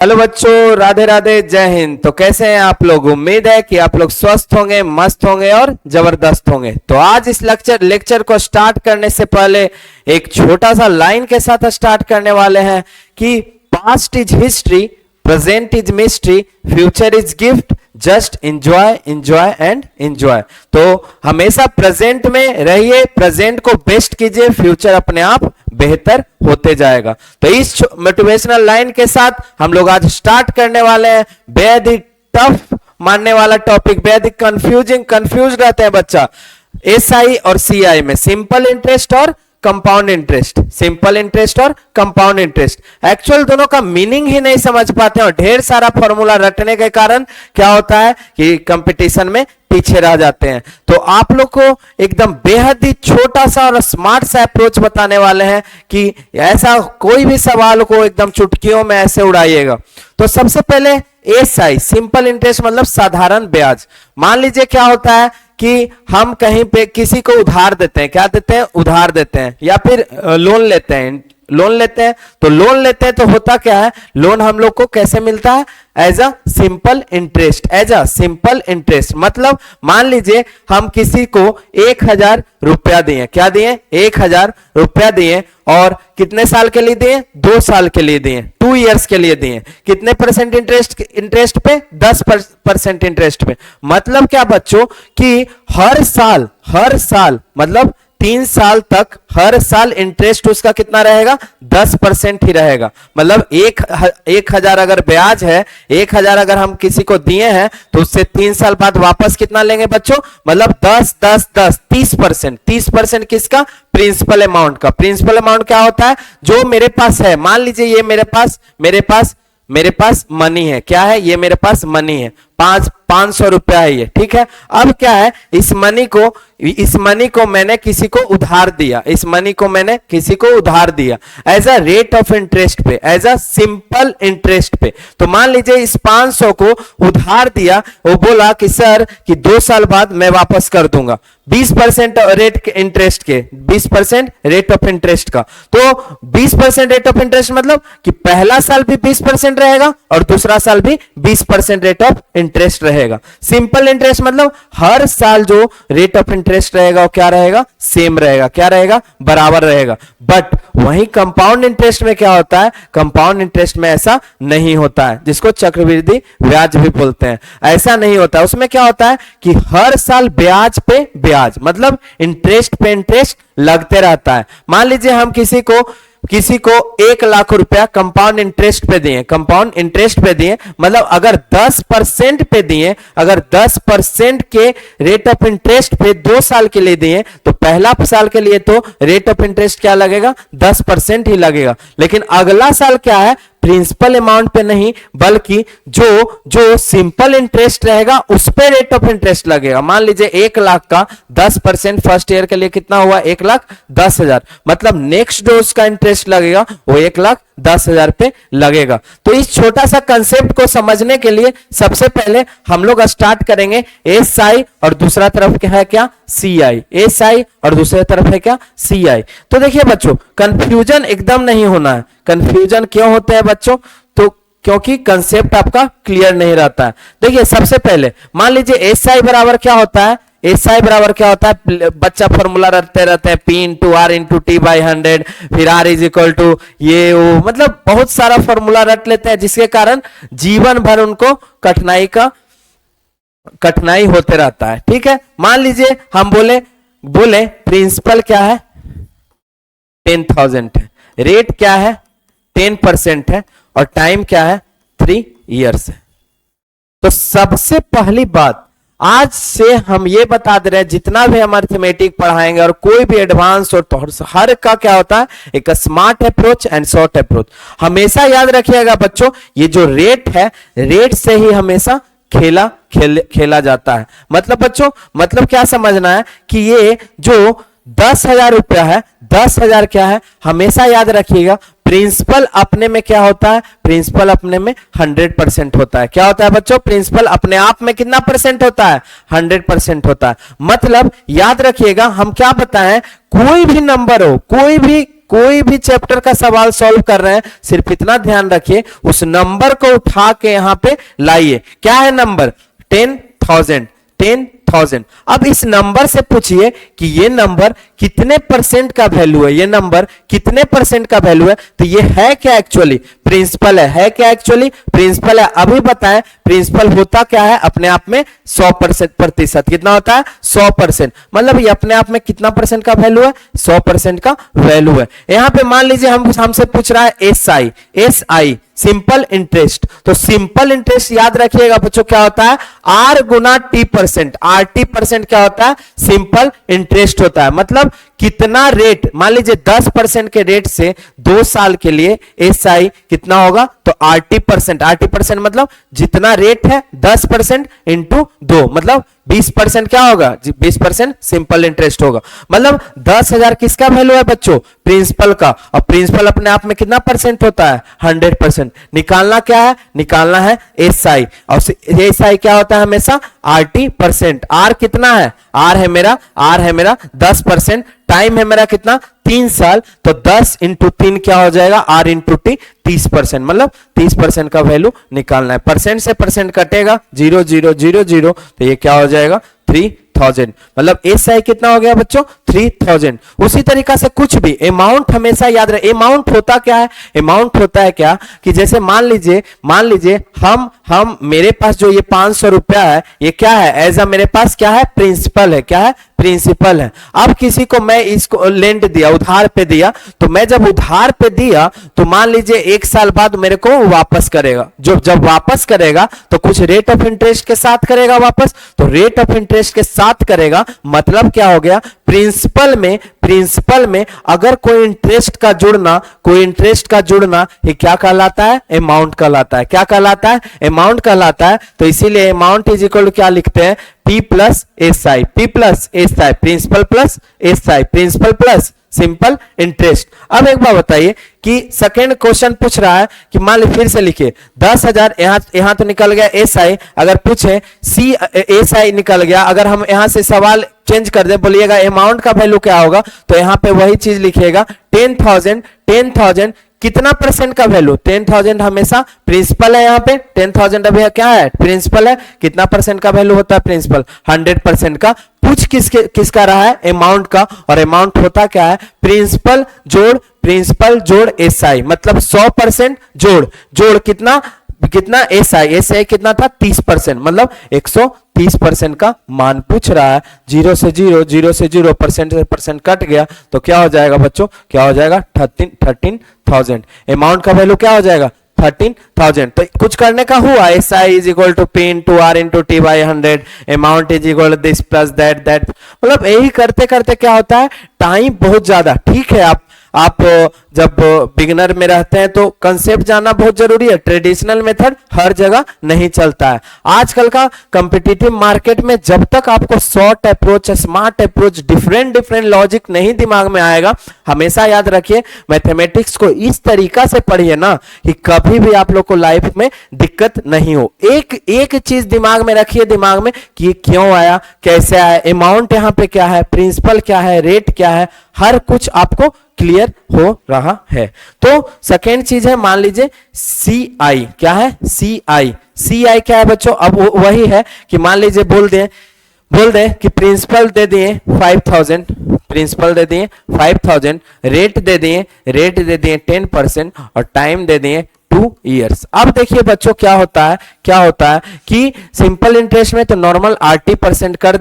Hello बच्चों, राधे राधे, जय हिंद। तो कैसे हैं आप लोग? उम्मीद है कि आप लोग स्वस्थ होंगे, मस्त होंगे और जबरदस्त होंगे। तो आज इस लेक्चर को स्टार्ट करने से पहले एक छोटा सा लाइन के साथ स्टार्ट करने वाले हैं कि past is history, present is mystery, future is gift, just enjoy enjoy and enjoy. तो हमेशा प्रेजेंट में रहिए, प्रेजेंट को बेस्ट कीजिए, फ्यूचर अपने आप बेहतर होते जाएगा। तो इस मोटिवेशनल लाइन के साथ हम लोग आज स्टार्ट करने वाले हैं। बेहद ही टफ मानने वाला टॉपिक, बेहद ही कंफ्यूज रहते हैं बच्चा एसआई और सीआई में, सिंपल इंटरेस्ट और कंपाउंड इंटरेस्ट, सिंपल इंटरेस्ट और कंपाउंड इंटरेस्ट। एक्चुअल दोनों का मीनिंग ही नहीं समझ पाते हैं और ढेर सारा फॉर्मूला रटने के कारण क्या होता है कि कंपटीशन में पीछे रह जाते हैं। तो आप लोग को एकदम बेहद ही छोटा सा और स्मार्ट सा अप्रोच बताने वाले हैं कि ऐसा कोई भी सवाल को एकदम चुटकियों में ऐसे उड़ाइएगा। तो सबसे पहले एसआई, सिंपल इंटरेस्ट मतलब साधारण ब्याज। मान लीजिए क्या होता है कि हम कहीं पे किसी को उधार देते हैं, क्या देते हैं? उधार देते हैं, या फिर लोन लेते हैं। लोन लेते हैं तो होता क्या है, लोन हम लोग को कैसे मिलता है? As a simple interest, as a simple interest. मतलब मान लीजिए हम किसी को 1000 रुपया दिए, क्या दिए? 1000 रुपया दिए, और कितने साल के लिए दिए? 2 साल के लिए दिए, 2 इयर्स के लिए दिए। कितने परसेंट इंटरेस्ट पे? 10% इंटरेस्ट पे। मतलब क्या बच्चों कि हर साल मतलब 3 साल तक हर साल इंटरेस्ट उसका कितना रहेगा? 10% ही रहेगा। मतलब 1000 अगर ब्याज है, 1000 अगर हम किसी को दिए हैं तो उससे 3 साल बाद वापस कितना लेंगे बच्चों? मतलब 10 10 10 30%। 30% किसका? प्रिंसिपल अमाउंट का। प्रिंसिपल अमाउंट क्या होता है? जो मेरे पास है, मान लीजिए ये मेरे पास मनी है। क्या है? ये मेरे पास मनी है, 500 रुपया है ये, ठीक है। अब क्या है, इस मनी को मैंने किसी को उधार दिया, इस मनी को मैंने किसी को उधार दिया as a rate of interest पे, एज अ सिंपल इंटरेस्ट पे। तो मान लीजिए इस 500 को उधार दिया, वो बोला कि सर कि 2 साल बाद मैं वापस कर दूंगा, 20% रेट इंटरेस्ट के, 20% रेट ऑफ इंटरेस्ट का। तो 20% रेट ऑफ इंटरेस्ट मतलब कि पहला साल भी 20% रहेगा और दूसरा साल भी 20% रेट ऑफ इंटरेस्ट रहेगा। सिंपल इंटरेस्ट मतलब हर साल जो रेट ऑफ इंटरेस्ट रहेगा वो क्या रहेगा? सेम रहेगा। क्या रहेगा? बराबर रहेगा। बट वहीं कंपाउंड इंटरेस्ट में क्या होता है? कंपाउंड इंटरेस्ट में ऐसा नहीं होता है, जिसको चक्रवृद्धि ब्याज भी बोलते हैं। ऐसा नहीं होता है। उसमें क्या होता है कि हर साल ब्याज पे ब्याज, मतलब इंटरेस्ट पे इंटरेस्ट लगते रहता है। मान लीजिए हम किसी को 1 लाख रुपया कंपाउंड इंटरेस्ट पे दिए, कंपाउंड इंटरेस्ट पे दिए, मतलब अगर 10% पे दिए, अगर 10% के रेट ऑफ इंटरेस्ट पे 2 साल के लिए दिए, तो पहला साल के लिए तो रेट ऑफ इंटरेस्ट क्या लगेगा? 10% ही लगेगा। लेकिन अगला साल क्या है? प्रिंसिपल अमाउंट पे नहीं, बल्कि जो सिंपल इंटरेस्ट रहेगा उस पे रेट ऑफ इंटरेस्ट लगेगा। मान लीजिए 1 लाख का 10% फर्स्ट ईयर के लिए कितना हुआ? 1,10,000। मतलब नेक्स्ट जो उसका इंटरेस्ट लगेगा वो 1,10,000 पे लगेगा। तो इस छोटा सा कंसेप्ट को समझने के लिए सबसे पहले हम लोग स्टार्ट करेंगे एसआई, और दूसरा तरफ है क्या? सीआई। एसआई और दूसरी तरफ है क्या? सीआई। तो देखिए बच्चों, कंफ्यूजन एकदम नहीं होना है। कंफ्यूजन क्यों होते हैं बच्चों? तो क्योंकि कंसेप्ट आपका क्लियर नहीं रहता है। देखिए सबसे पहले मान लीजिए एसआई बराबर क्या होता है? एसआई बराबर क्या होता है? बच्चा फॉर्मूला रटते रहते हैं, P into R into T by 100, फिर आर इज इक्वल टू ये वो, मतलब बहुत सारा फॉर्मूला रट लेते हैं, जिसके कारण जीवन भर उनको कठिनाई होते रहता है। ठीक है, मान लीजिए हम बोले प्रिंसिपल क्या है? 10,000 है, रेट क्या है? 10% है, और टाइम क्या है? 3 इयर्स है। तो सबसे पहली बात आज से हम ये बता दे रहे हैं, जितना भी हम अर्थमेटिक पढ़ाएंगे और कोई भी एडवांस और हर का क्या होता है? एक smart approach and short approach. हमेशा याद रखिएगा बच्चों, ये जो रेट है, रेट से ही हमेशा खेला जाता है। मतलब बच्चों, मतलब क्या समझना है कि ये जो 10,000 रुपया है, 10,000 क्या है? हमेशा याद रखिएगा, प्रिंसिपल अपने में क्या होता है? प्रिंसिपल अपने में 100% होता है। क्या होता है बच्चों? प्रिंसिपल अपने आप में कितना परसेंट होता है? 100% होता है। मतलब याद रखिएगा, हम क्या बताएं, कोई भी नंबर हो, कोई भी चैप्टर का सवाल सॉल्व कर रहे हैं, सिर्फ इतना ध्यान रखिए उस नंबर को उठा के यहां पे लाइए। क्या है नंबर? 10,000। 10,000। अब इस नंबर से पूछिए कि ये नंबर कितने परसेंट का वैल्यू है, ये नंबर कितने परसेंट का वैल्यू है। तो ये है क्या एक्चुअली? प्रिंसिपल है क्या एक्चुअली? प्रिंसिपल है। अभी बताएं प्रिंसिपल होता क्या है? अपने आप में 100% प्रतिशत। कितना होता है? 100%। मतलब ये अपने आप में कितना परसेंट का वैल्यू है? 100% का वैल्यू है। यहां पे मान लीजिए हमसे पूछ रहा है एसआई। SI simple interest. तो सिंपल इंटरेस्ट याद रखिएगा बच्चों क्या होता है? आर गुना T percent. R T percent क्या होता है? सिंपल इंटरेस्ट होता है। मतलब कितना रेट, मान लीजिए 10% के रेट से 2 साल के लिए एसआई कितना होगा? तो आरटी परसेंट। आरटी परसेंट मतलब जितना रेट है 10% इंटू 2 मतलब 20% क्या होगा? 20% सिंपल इंटरेस्ट होगा। मतलब 10,000 किसका वैल्यू है बच्चों? प्रिंसिपल का। और प्रिंसिपल अपने आप में कितना परसेंट होता है? 100%। निकालना क्या है? निकालना है एसआई। और एसआई क्या होता है हमेशा? RT percent. आर कितना है? आर है मेरा 10%। टाइम है मेरा कितना? 3 साल। तो 10 इंटू 3 क्या हो जाएगा? R into T 30%। मतलब 30% का वैल्यू निकालना है। परसेंट से परसेंट कटेगा 0 0 0 0 तो ये क्या हो जाएगा? 3,000। मतलब एसआई कितना हो गया बच्चों? 3,000। उसी तरीका से कुछ भी अमाउंट हमेशा याद रहे। अमाउंट होता क्या है? अमाउंट होता है क्या कि जैसे मान लीजिए हम मेरे पास जो ये 500 रुपया है, ये क्या है? एज अ मेरे पास क्या है? प्रिंसिपल है। क्या है? प्रिंसिपल है। अब किसी को मैं इसको लेंड दिया, उधार पे दिया, तो मैं जब उधार पे दिया तो मान लीजिए 1 साल बाद मेरे को वापस करेगा। जब वापस करेगा तो कुछ रेट ऑफ इंटरेस्ट के साथ करेगा वापस। तो रेट ऑफ इंटरेस्ट के साथ करेगा मतलब क्या हो गया? प्रिंसिपल में अगर कोई इंटरेस्ट का जुड़ना ये क्या कहलाता है? अमाउंट कहलाता है। क्या कहलाता है? अमाउंट कहलाता है। तो इसीलिए अमाउंट इज इक्वल टू क्या लिखते हैं? P plus SI. P plus SI principal plus SI principal plus simple interest. अब एक बात बताइए कि सेकंड क्वेश्चन पूछ रहा है कि मान लीजिए फिर से लिखिए 10,000। यहां तो निकल गया एसआई। अगर पूछे सी एसआई निकल गया, अगर हम यहां से सवाल चेंज कर दे, बोलिएगा अमाउंट का वैल्यू क्या होगा? तो यहां पे वही चीज लिखिएगा 10,000 कितना परसेंट का वैल्यू? 10,000 हमेशा प्रिंसिपल है। यहाँ पे 10,000 अभी क्या है? प्रिंसिपल है। कितना परसेंट का वैल्यू होता है प्रिंसिपल? 100% का। पूछ किसका रहा है? अमाउंट का। और अमाउंट होता क्या है? प्रिंसिपल जोड़ एसआई। मतलब 100% जोड़ कितना एसआई कितना था? 30%। मतलब 130% का मान पूछ रहा है। 0 से 0 परसेंट कट गया तो क्या हो जाएगा बच्चों? क्या हो जाएगा? 13,000। अमाउंट का वैल्यू क्या हो जाएगा? 13,000। तो कुछ करने का हुआ। SI is equal to P into R into T by 100। Amount is equal to this plus that. मतलब यही करते करते क्या होता है? टाइम बहुत ज्यादा। ठीक है, आप जब बिगिनर में रहते हैं तो कंसेप्ट जानना बहुत जरूरी है। ट्रेडिशनल मेथड हर जगह नहीं चलता है। आजकल का कॉम्पिटिटिव मार्केट में जब तक आपको short approach, smart approach, different logic नहीं दिमाग में आएगा, हमेशा याद रखिए मैथमेटिक्स को इस तरीका से पढ़िए ना कि कभी भी आप लोग को लाइफ में दिक्कत नहीं हो। एक चीज दिमाग में रखिए, दिमाग में कि ये क्यों आया, कैसे आया, अमाउंट यहाँ पे क्या है, प्रिंसिपल क्या है, रेट क्या है, हर कुछ आपको क्लियर हो रहा है। तो सेकेंड चीज है, मान लीजिए CI क्या है? CI क्या है बच्चों? अब वही है कि मान लीजिए बोल दें कि प्रिंसिपल दे दिए 5,000, प्रिंसिपल दे दिए 5,000, रेट दे दिए 10% और टाइम दे दिए 2 years। अब देखिए बच्चों क्या होता है कि सिंपल इंटरेस्ट में तो नॉर्मल RT परसेंट कर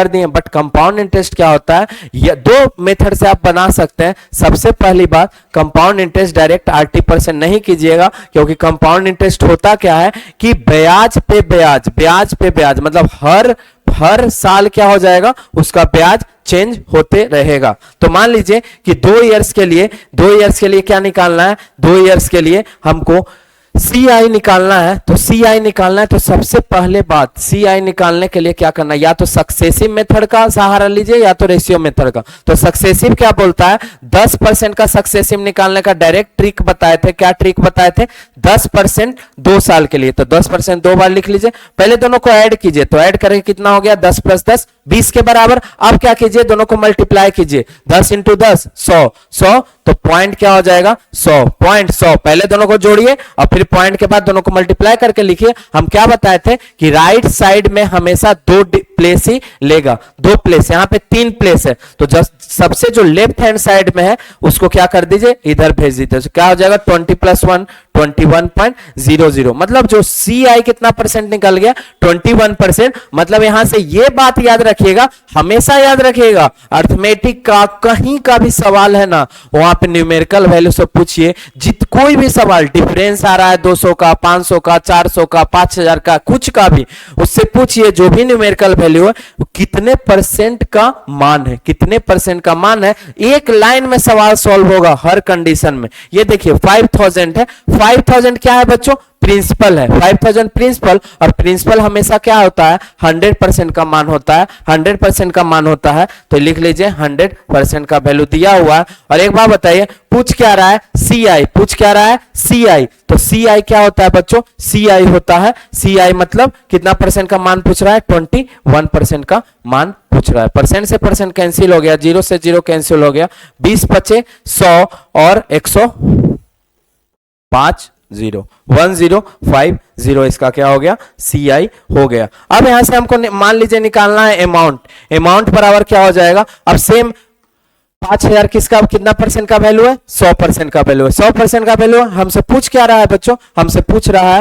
दिए, बट कंपाउंड इंटरेस्ट क्या होता है? ये 2 मेथड से आप बना सकते हैं। सबसे पहली बात, compound interest direct RT percent नहीं कीजिएगा, क्योंकि कंपाउंड इंटरेस्ट होता क्या है कि ब्याज पे ब्याज मतलब हर साल क्या हो जाएगा? उसका ब्याज चेंज होते रहेगा। तो मान लीजिए कि 2 इयर्स के लिए क्या निकालना है? 2 इयर्स के लिए हमको CI निकालना है। तो सबसे पहले बात, CI निकालने के लिए क्या करना है? या तो सक्सेसिव मेथड का सहारा लीजिए या तो रेशियो मेथड का। तो सक्सेसिव क्या बोलता है? 10% का सक्सेसिव निकालने का डायरेक्ट ट्रिक बताए थे। क्या ट्रिक बताए थे? 10% 2 साल के लिए। तो 10% 2 बार लिख लीजिए। पहले दोनों को ऐड कीजिए, तो ऐड करके कितना हो गया? 10 + 10 20 के बराबर। अब क्या कीजिए, दोनों को मल्टीप्लाई कीजिए, 10 इंटू 10 100, 100 तो पॉइंट क्या हो जाएगा 100, पॉइंट 100। पहले दोनों को जोड़िए और फिर पॉइंट के बाद दोनों को मल्टीप्लाई करके लिखिए। हम क्या बताए थे कि राइट साइड में हमेशा दो प्लेस ही लेगा, दो प्लेस, यहाँ पे 3 प्लेस है, तो जस्ट सबसे जो लेफ्ट हैंड साइड में है उसको क्या कर दीजिए, इधर भेज दीजिए। तो क्या हो जाएगा 20 + 1 21.00। मतलब जो CI कितना परसेंट निकल गया 21%। मतलब यहां से ये बात याद रखिएगा, हमेशा याद रखिएगा, अर्थमेटिक का कहीं का भी सवाल है ना, वहां पे न्यूमेरिकल वैल्यू से पूछिए, कोई भी सवाल डिफरेंस आ रहा है 200 का, 500 का, 400 का, 5000 का, कुछ का भी, उससे पूछिए जो भी न्यूमेरिकल वैल्यू है वो कितने परसेंट का मान है, कितने परसेंट का मान है। एक लाइन में सवाल सॉल्व होगा हर कंडीशन में। ये देखिए 5000 है, 5000 क्या है बच्चों, प्रिंसिपल है, 5000 प्रिंसिपल, और प्रिंसिपल हमेशा क्या होता है 100% का मान होता है, 100% का मान होता है। तो लिख लीजिए 100% का वैल्यू दिया हुआ है। और एक बात बताइए, पूछ क्या रहा है CI, पूछ क्या रहा है CI, तो CI क्या होता है बच्चों, CI होता है, CI मतलब कितना परसेंट का मान पूछ रहा है, 21% का मान पूछ रहा है। परसेंट से परसेंट कैंसिल हो गया, 0 से 0 कैंसिल हो गया, 20 बचे 100 और 105 1050, इसका क्या हो गया CI हो गया। अब यहां से हमको मान लीजिए निकालना है अमाउंट, अमाउंट बराबर क्या हो जाएगा, अब सेम 5000 किसका कितना परसेंट का वैल्यू है, 100% का वैल्यू है, 100% का वैल्यू है। हमसे पूछ क्या रहा है बच्चों, हमसे पूछ रहा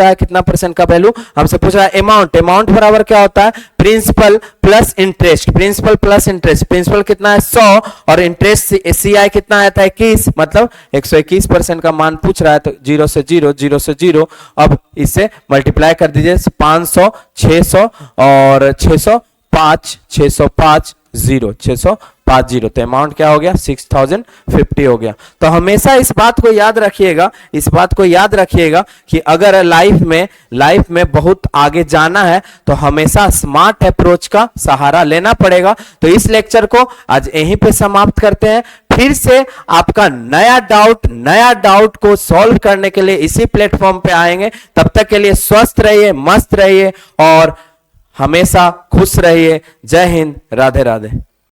है कितना परसेंट का वैल्यू, हमसे पूछ रहा है अमाउंट, अमाउंट बराबर क्या होता है principal plus interest, principal plus interest, principal कितना है 100 और इंटरेस्ट CI कितना आता है 21, मतलब 121% का मान पूछ रहा है। तो 0 से 0, 0 से 0, अब इससे मल्टीप्लाई कर दीजिए, 500, 600 और 605, 605 0, 650, तो अमाउंट क्या हो गया 6050 हो गया। तो हमेशा इस बात को याद रखिएगा, इस बात को याद रखिएगा कि अगर लाइफ में बहुत आगे जाना है तो हमेशा स्मार्ट अप्रोच का सहारा लेना पड़ेगा। तो इस लेक्चर को आज यहीं पे समाप्त करते हैं। फिर से आपका नया डाउट को सॉल्व करने के लिए इसी प्लेटफॉर्म पे आएंगे। तब तक के लिए स्वस्थ रहिए, मस्त रहिए और हमेशा खुश रहिए। जय हिंद, राधे राधे।